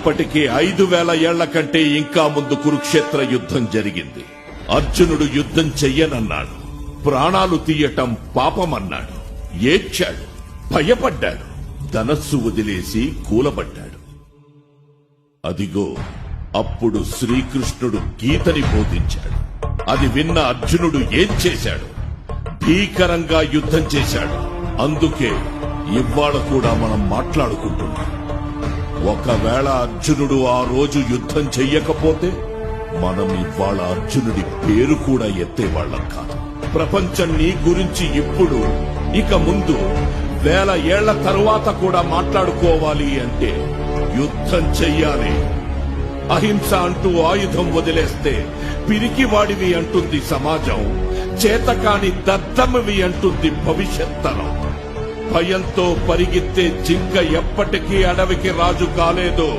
ఇప్పటికే 5000 ఏళ్ల కంటే ఇంకా ముందు కురుక్షేత్ర యుద్ధం జరిగింది. అర్జునుడు యుద్ధం చెయ్యనన్నాడు, ప్రాణాలు తీయటం పాపమన్నాడు, ఏడ్చాడు, భయపడ్డాడు, ధనస్సు వదిలేసి కూలబడ్డాడు. అదిగో అప్పుడు శ్రీకృష్ణుడు గీతని బోధించాడు. అది విన్న అర్జునుడు ఏం చేశాడు? భీకరంగా యుద్ధం చేశాడు. అందుకే ఇవాళ కూడా మనం మాట్లాడుకుంటున్నాం. ఒకవేళ అర్జునుడు ఆ రోజు యుద్ధం చెయ్యకపోతే మనం ఇవాళ అర్జునుడి పేరు కూడా ఎత్తేవాళ్లం కాదు. ప్రపంచం నీ గురించి ఇప్పుడు, ఇక ముందు 1000 ఏళ్ల తరువాత కూడా మాట్లాడుకోవాలి అంటే యుద్ధం చెయ్యాలి. అహింస అంటూ ఆయుధం వదిలేస్తే పిరికివాడివి అంటుంది సమాజం, చేతకాని దద్దమ్మవి అంటుంది భవిష్యత్తరం. భయంతో పరిగెత్తే జింక ఎప్పటికీ అడవికి రాజు కాలేదు.